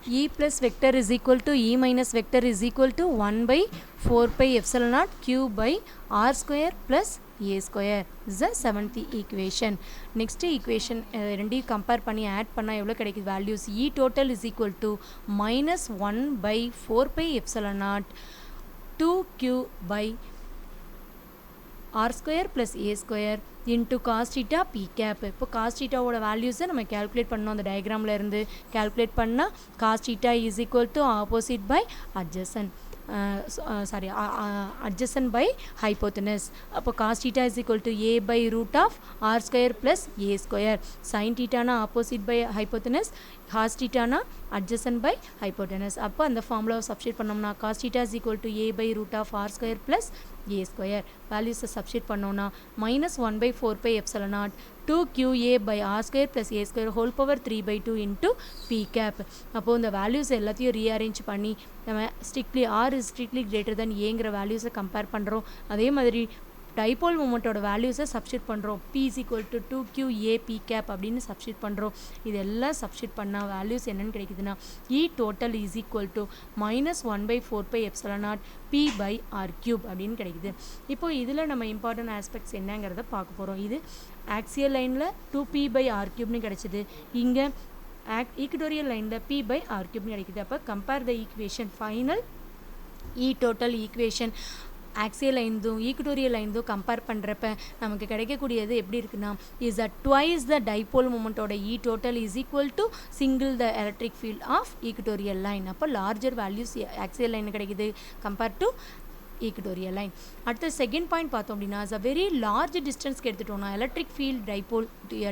E plus vector is equal to E minus vector is equal to 1 by 4 pi epsilon naught q by r square plus a square is the seventh equation. Next equation ரெண்டையும் compare பண்ணி add பண்ணா எவ்வளோ கிடைக்குது values E total is equal to minus 1 by 4 pi epsilon naught 2q by r square plus a square into cos theta p cap. இப்போ cos theta ஓட values நம்ம calculate பண்ணோம் அந்த diagramல இருந்து calculate பண்ணா cos theta is equal to opposite by adjacent adjacent by hypotenuse. அப்போ cos theta is equal to a by root of r square plus a square. sin theta na opposite by hypotenuse, cos theta na adjacent by hypotenuse. அப்போ அந்த ஃபார்முலாவை substitute பண்ணோம்னா cos theta is equal to a by root of r square plus a square. values substitute பண்ணோம்னா minus 1 by 4 pi epsilon naught 2qa by r square plus a square whole power 3 by 2 into p cap. அப்போ இந்த values எல்லாத்தையும் rearrange பண்ணி நம்ம strictly r is strictly greater than aங்கிற values compare பண்ணுறோம். அதே மாதிரி dipole மூமெண்ட்டோட வேல்யூஸை சப்ஸ்டிட் பண்ணுறோம். p is equal to 2qa p cap அப்படின்னு சப்ஸ்டிட் பண்ணுறோம். இதெல்லாம் சப்ஸ்டிட் பண்ணால் வேல்யூஸ் என்னென்னு கிடைக்குதுன்னா e total is equal to minus 1 by 4 pi epsilon naught p by r cube அப்படின்னு கிடைக்குது. இப்போ இதில் நம்ம இம்பார்ட்டன்ட் ஆஸ்பெக்ட்ஸ் என்னங்கிறத பார்க்க போகிறோம். இது ஆக்சியல் லைனில் 2p by r cubeன்னு கிடைச்சிது. இங்கே ஈக்குட்டோரியல் லைனில் p by r cubeன்னு கிடைக்குது. அப்போ compare the equation final e total equation axial லைன்தும் ஈக்குட்டோரியல் லைன்தும் கம்பேர் பண்ணுறப்ப நமக்கு கிடைக்கக்கூடியது எப்படி இருக்குன்னா is a twice the dipole மூமெண்ட்டோட e total is equal to single the electric field of equatorial line. அப்போ லார்ஜர் வேல்யூஸ் ஆக்சியல் லைன் கிடைக்குது கம்பேர் டு ஈக்குட்டோரியல் லைன். அடுத்த செகண்ட் பாயிண்ட் பார்த்தோம் அப்படின்னா அ வெரி லார்ஜ் டிஸ்டன்ஸ்க்கு எடுத்துட்டோம்னா எலக்ட்ரிக் ஃபீல்ட்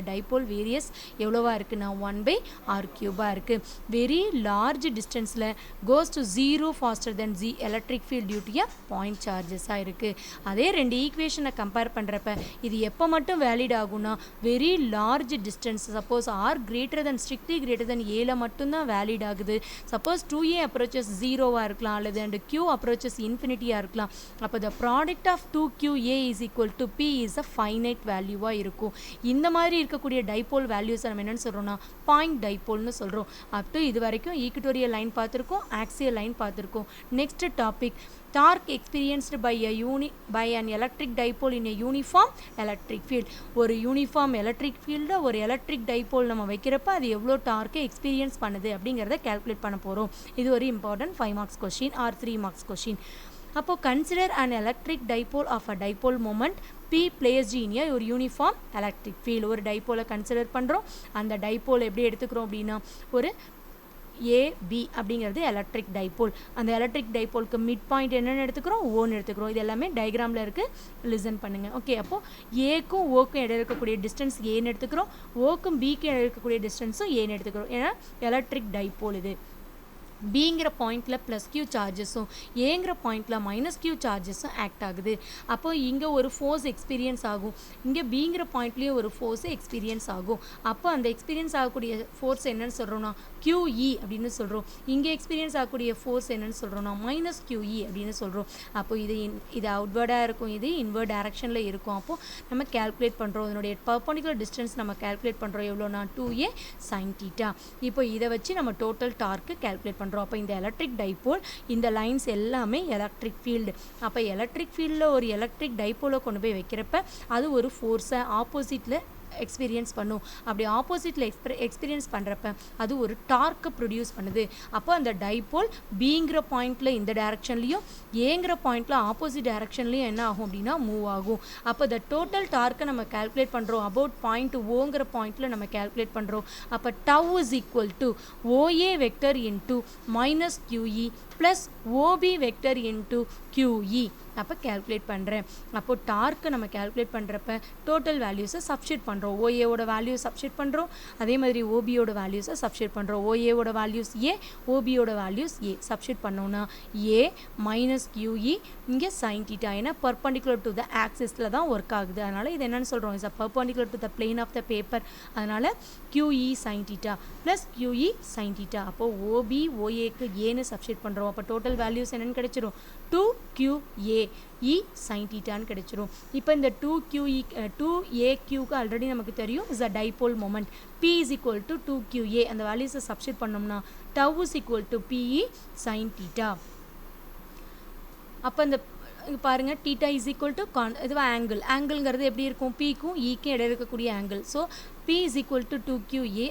டைபோல் வேரியஸ் எவ்வளோவா இருக்குன்னா 1 by r கியூபாக இருக்குது. வெரி லார்ஜ் டிஸ்டன்ஸில் goes to 0 faster then electric field due to a point சார்ஜஸாக இருக்குது. அதே ரெண்டு ஈக்குவேஷனை கம்பேர் பண்ணுறப்ப இது எப்போ மட்டும் வேலிட் ஆகும்னா very large distance suppose R strictly greater than ஏல மட்டும்தான் வேலிட் ஆகுது. சப்போஸ் 2a அப்ரோச்சஸ் 0வாக இருக்கலாம் அல்லது அண்ட் q அப்ரோச்சஸ் இன்ஃபினிட்டியாக இருக்கலாம். அப்போ the product of 2qa is equal to p is a finite value-வா இருக்கும். இந்த மாதிரி இருக்கக்கூடிய டைபோல் வேல்யூஸ் நம்ம என்னன்னு சொல்கிறோம்னா பாயிண்ட் டைபோல்னு சொல்கிறோம். அப் டு இது வரைக்கும் ஈக்குட்டோரியல் லைன் பார்த்துருக்கோம், ஆக்சியல் லைன் பார்த்துருக்கோம். Next topic torque experienced by an electric dipole in a uniform electric field. ஒரு யூனிஃபார்ம் எலக்ட்ரிக் ஃபீல்டில் ஒரு எலக்ட்ரிக் டைபோல் நம்ம வைக்கிறப்ப அது எவ்வளோ டார்க்கை எக்ஸ்பீரியன்ஸ் பண்ணுது அப்படிங்கிறத கேல்குலேட் பண்ண போகிறோம். இது ஒரு important 5 marks question or 3 marks question. அப்போது consider an electric dipole of a dipole moment p placed in a ஒரு யூனிஃபார்ம் எலக்ட்ரிக் ஃபீல்டு. ஒரு டைபோலை கன்சிடர் பண்ணுறோம். அந்த டைபோல் எப்படி எடுத்துக்கிறோம் அப்படின்னா ஒரு AB அப்படிங்கிறது எலக்ட்ரிக் டைபோல். அந்த எலக்ட்ரிக் டைபோலுக்கு மிட் பாயிண்ட் என்னென்னு எடுத்துக்கிறோம், ஓன்னு எடுத்துக்கிறோம். இது எல்லாமே டயக்ராமில் இருக்குது, லிசன் பண்ணுங்கள். ஓகே, அப்போது ஏக்கும் ஓக்கும் இடையில இருக்கக்கூடிய டிஸ்டன்ஸ் ஏன்னு எடுத்துக்கிறோம், ஓக்கும் பிக்கும் இடையில இருக்கக்கூடிய டிஸ்டன்ஸும் ஏன்னு எடுத்துக்கிறோம். ஏன்னா எலக்ட்ரிக் டைபோல் இது. பிங்கிற பாயிண்டில் ப்ளஸ் q சார்ஜஸும் ஏங்கிற பாயிண்டில் மைனஸ் q சார்ஜஸும் ஆக்ட் ஆகுது. அப்போ இங்கே ஒரு ஃபோர்ஸ் எக்ஸ்பீரியன்ஸ் ஆகும், இங்கே பிங்கிற பாயிண்ட்லேயும் ஒரு ஃபோர்ஸ் எக்ஸ்பீரியன்ஸ் ஆகும். அப்போ அந்த எக்ஸ்பீரியன்ஸ் ஆகக்கூடிய ஃபோர்ஸ் என்னன்னு சொல்கிறோன்னா QE அப்படின்னு சொல்கிறோம். இங்கே எக்ஸ்பீரியன்ஸ் ஆகக்கூடிய ஃபோர்ஸ் என்னன்னு சொல்கிறோன்னா மைனஸ் QE அப்படின்னு சொல்கிறோம். அப்போ இது அவுட்வேர்டாக இருக்கும், இது இன்வர்ட் டைரக்ஷனில் இருக்கும். அப்போது நம்ம கேல்குலேட் பண்ணுறோம், இதனுடைய பர்பண்டிகுலர் டிஸ்டன்ஸ் நம்ம கேல்குலேட் பண்ணுறோம் எவ்வளோனா 2a sin theta. இப்போ இதை வச்சு நம்ம டோட்டல் டார்க்கு கேல்குலேட் பண்ணுறோம். அப்போ இந்த எலக்ட்ரிக் டைபோல் இந்த லைன்ஸ் எல்லாமே எலக்ட்ரிக் ஃபீல்டு. அப்போ எலக்ட்ரிக் ஃபீல்டில் ஒரு எலக்ட்ரிக் டைபோலை கொண்டு போய் வைக்கிறப்ப அது ஒரு ஃபோர்ஸை ஆப்போசிட்டில் எக்ஸ்பீரியன்ஸ் பண்ணும். அப்படி ஆப்போசிட்டில் எக்ஸ்பீரியன்ஸ் பண்ணுறப்ப அது ஒரு டார்க்கை ப்ரொடியூஸ் பண்ணுது. அப்போ அந்த டைபோல் பிங்கிற பாயிண்டில் இந்த டைரக்ஷன்லையும் ஏங்கிற பாயிண்டில் ஆப்போசிட் டைரக்ஷன்லையும் என்ன ஆகும் அப்படின்னா மூவ் ஆகும். அப்போ இந்த டோட்டல் டார்க்கை நம்ம கேல்குலேட் பண்ணுறோம் அபவுட் பாயிண்ட் ஓங்கிற பாயிண்டில் நம்ம கேல்குலேட் பண்ணுறோம். அப்போ tau is equal to OA vector into minus QE plus OB vector into QE. அப்போ கேல்குலேட் பண்ணுறேன். அப்போது டார்க்கை நம்ம கேல்குலேட் பண்ணுறப்ப டோட்டல் வேல்யூஸை சப்ஸ்டிட் பண்ணுறோம். ஓஏவோட வேல்யூ சப்ஸ்டிட் பண்ணுறோம், அதே மாதிரி ஓபியோட வேல்யூஸை சப்ஸ்டிட் பண்ணுறோம். ஓஏவோட வேல்யூஸ் ஏ, ஓபியோட வேல்யூஸ் ஏ சப்ஸ்டிட் பண்ணோன்னா ஏ மைனஸ் QE இங்கே sin theta. ஏன்னா பர்பண்டிகுலர் டு த ஆக்சிஸில் தான் ஒர்க் ஆகுது. அதனால் இது என்னென்னு சொல்கிறோம், is a perpendicular to the plane of the paper. அதனால் QE sin theta plus QE sin theta. அப்போது OB OAக்கு ஏன்னு சப்ஸ்டிட் பண்ணுறோம். அப்போ டோட்டல் வேல்யூஸ் என்னென்னு கிடைச்சிரும் 2QA E sin thetaன்னு கிடைச்சிரும். இப்போ இந்த 2AQக்கு ஆல்ரெடி நமக்கு தெரியும் is a dipole moment. P is equal to 2QA அந்த வேல்யூஸை சப்ஸ்டிட் பண்ணோம்னா tau is equal to PE sin theta. அப்போ இந்த பாருங்க theta is equal to இதுவா ஆங்கிள்ங்கிறது எப்படி இருக்கும் Pக்கும் Eக்கும் இடையில இருக்கக்கூடிய angle. So P is equal to 2QA.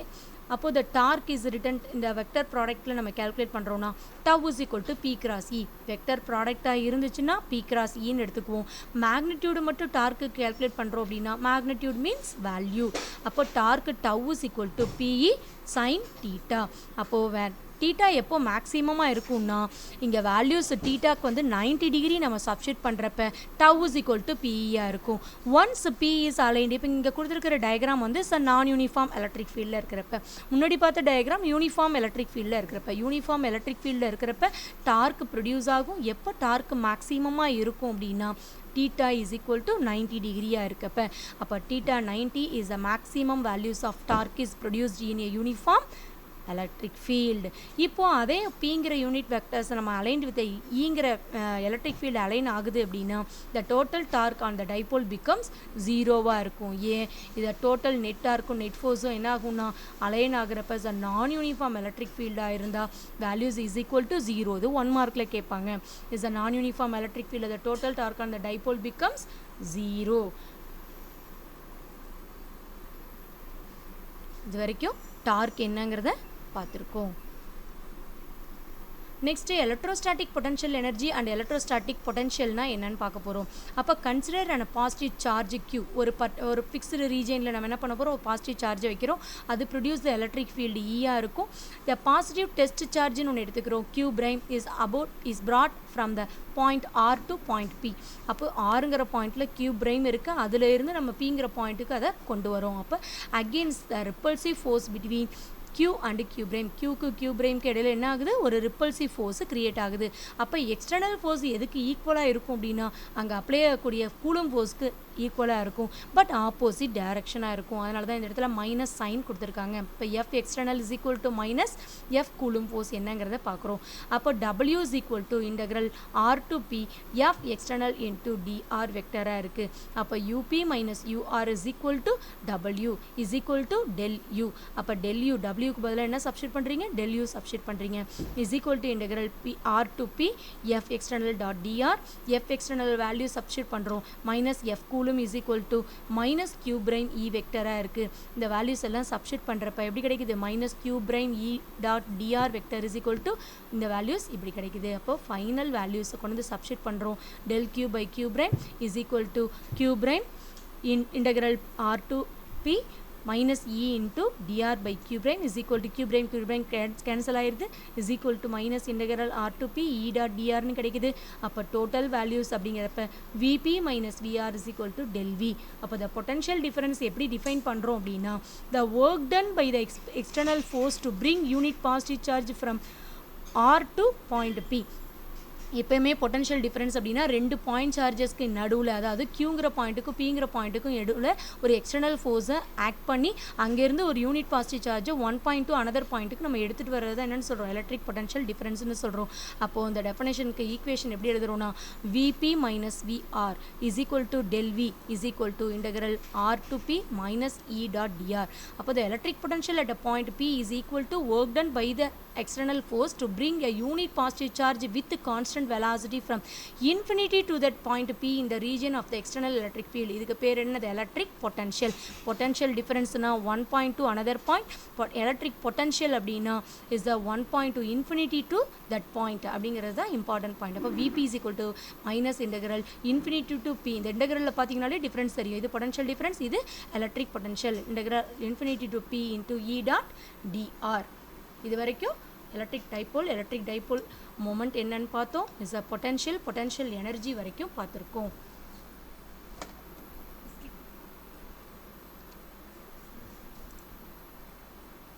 அப்போ the torque is written இந்த வெக்டர் ப்ராடக்ட்டில் நம்ம கேல்குலேட் பண்ணுறோன்னா tau is equal to P cross E. Vector ப்ராடக்டாக இருந்துச்சுன்னா P cross Eன்னு எடுத்துக்குவோம். மேக்னிடியூடு மட்டும் டார்க்கு கேல்குலேட் பண்ணுறோம் அப்படின்னா மேக்னிடியூட் மீன்ஸ் வேல்யூ. அப்போ torque tau is equal to PE sin theta. அப்போது தீட்டா எப்போ மேக்ஸிமமாக இருக்கும்னா இங்கே வேல்யூஸ் தீட்டாக்கு வந்து 90 டிகிரி நம்ம சப்ஸ்டிட் பண்ணுறப்ப tau is equal to PEயாக இருக்கும். ஒன்ஸ் P is aligned, இப்போ இங்கே கொடுத்துருக்கிற டயக்ராம் வந்து நான் யூனிஃபார்ம் எலக்ட்ரிக் ஃபீல்டில் இருக்கிறப்ப, முன்னாடி பார்த்த டயக்ராம் யூனிஃபார்ம் எலக்ட்ரிக் ஃபீல்டில் இருக்கிறப்ப டார்க் ப்ரொடியூஸ் ஆகும். எப்போ டார்க் மேக்ஸிமமாக இருக்கும் அப்படின்னா theta is equal to 90 டிகிரியாக இருக்கப்ப. அப்போ theta 90 is the maximum values of torque is produced in a uniform electric field. இப்போது அதே பிங்கிற யூனிட் வெக்டர்ஸ் நம்ம அலைன்ட் வித் ஈங்கிற எலக்ட்ரிக் ஃபீல்டு அலைன் ஆகுது அப்படின்னா the total torque on the dipole becomes ஜீரோவாக இருக்கும். ஏன் இதை டோட்டல் நெட் டார்க்கும் நெட் ஃபோர்ஸும் என்ன ஆகும்னா அலைன் ஆகிறப்ப நான் யூனிஃபார்ம் எலக்ட்ரிக் ஃபீல்டாக இருந்தால் values is equal to zero. இது 1 மார்க்கில் கேட்பாங்க. Is a non uniform electric field the total torque on the dipole becomes zero. இது வரைக்கும் டார்க் என்னங்கிறத பார்த்துருக்கோம். Next electrostatic potential energy and electrostatic பொட்டன்ஷியல்னா என்னன்னு பார்க்க போகிறோம். அப்போ consider and positive charge Q ஒரு ஃபிக்ஸ்டு ரீஜனில் நம்ம என்ன பண்ண போகிறோம், ஒரு பாசிட்டிவ் சார்ஜை வைக்கிறோம். அது ப்ரொடியூஸ் த எலக்ட்ரிக் ஃபீல்டு ஈயாக இருக்கும். த பாசிட்டிவ் டெஸ்ட் சார்ஜ்னு ஒன்று எடுத்துக்கிறோம். Q prime is brought from the point R to point P. அப்போ ஆறுங்கிற பாயிண்டில் Q prime இருக்குது, அதில் இருந்து நம்ம Pங்கிற பாயிண்ட்டுக்கு அதை கொண்டு வரோம். அப்போ against the repulsive force between Q and Q prime, Q primeக்கு இடையில என்ன ஆகுது, ஒரு ரிப்பல்சிவ் ஃபோர்ஸ் கிரியேட் ஆகுது. அப்போ எக்ஸ்டர்னல் ஃபோர்ஸ் எதுக்கு ஈக்குவலாக இருக்கும் அப்படின்னா அங்கே அப்ளை ஆகக்கூடிய கூலும் ஃபோர்ஸ்க்கு ஈக்குவலாக இருக்கும், பட் ஆப்போசிட் டைரக்ஷனாக இருக்கும். அதனால தான் இந்த இடத்துல மைனஸ் சைன் கொடுத்துருக்காங்க. இப்போ F external is equal to minus F coulomb force என்னங்கிறத பார்க்குறோம். அப்போ W is equal to integral R to P F external into DR வெக்டராக இருக்குது. அப்போ UP minus UR is equal to W is equal to tell U. அப்போ del U Wக்கு பதிலாக என்ன substitute பண்ணுறீங்க, டெல் U சப்ஸ்டிட் பண்ணுறீங்க. Is equal to integral R to P F external dot DR. F external value substitute பண்ணுறோம். Minus F coulomb is equal to minus Q prime E வெக்டராக இருக்குது. இந்த values எல்லாம் substitute பண்ணுறப்ப எப்படி கிடைக்குது, minus Q prime E dot DR vector is equal to இந்த values இப்படி கிடைக்குது. அப்போ ஃபைனல் வேல்யூஸை கொண்டு வந்து சப்ஸ்டிட் பண்ணுறோம். Del Q by Q prime is equal to Q prime integral R to P minus E into dr by Q prime is equal to Q prime cancel ஆயிருது is equal to minus integral R to P E dot dr னு கிடைக்குது. அப்போ total values அப்படிங்கிறப்ப VP minus VR is equal to del V. அப்போ the potential difference எப்படி define பண்ணுறோம் அப்படின்னா the work done by the external force to bring unit positive charge from R to point P. எப்பயுமே potential difference அப்படின்னா ரெண்டு point சார்ஜஸ்க்கு நடுவில், அதாவது Qங்கிற பாயிண்ட்டுக்கும் Pங்கிற பாயிண்ட்டுக்கும் நடுவில் ஒரு எக்ஸ்டர்னல் ஃபோர்ஸை ஆக்ட் பண்ணி அங்கேருந்து ஒரு யூனிட் பாசிட்டிவ் சார்ஜை 1 பாயிண்ட் டு அனதர் பாயிண்ட்டுக்கு நம்ம எடுத்துகிட்டு வர்றது என்னென்னு சொல்கிறோம், எலக்ட்ரிக் பொட்டன்ஷியல் டிஃபரன்ஸ்னு சொல்கிறோம். அப்போது இந்த டெஃபனேஷனுக்கு ஈக்குவேஷன் எப்படி எழுதுறோம்னா VP minus VR is equal to tell V is equal to integral R to P minus E dot DR. அப்போ the electric potential at a point P is equal to work done by the external force to bring a unit positive charge with constant velocity from infinity to that point P in the region of the external electric field. இதுக்கு பேர் என்னது, electric potential. potential difference னா 1 point to another point. electric potential அப்படின்னா is the 1 point to infinity to that point அப்படிங்கிறது தான் important point. அப்போ VP is equal to minus integral infinity to P. இந்த இன்டெக்ரலில் பார்த்தீங்கன்னாலே டிஃபரன்ஸ் தெரியும். இது potential difference, இது electric potential. integral infinity to P into E dot dr. இது வரைக்கும் எலக்ட்ரிக் டைபோல் மொமெண்ட் என்னன்னு பார்த்தோம். இஸ் அ பொட்டன்ஷியல் எனர்ஜி வரைக்கும் பார்த்துருக்கோம்.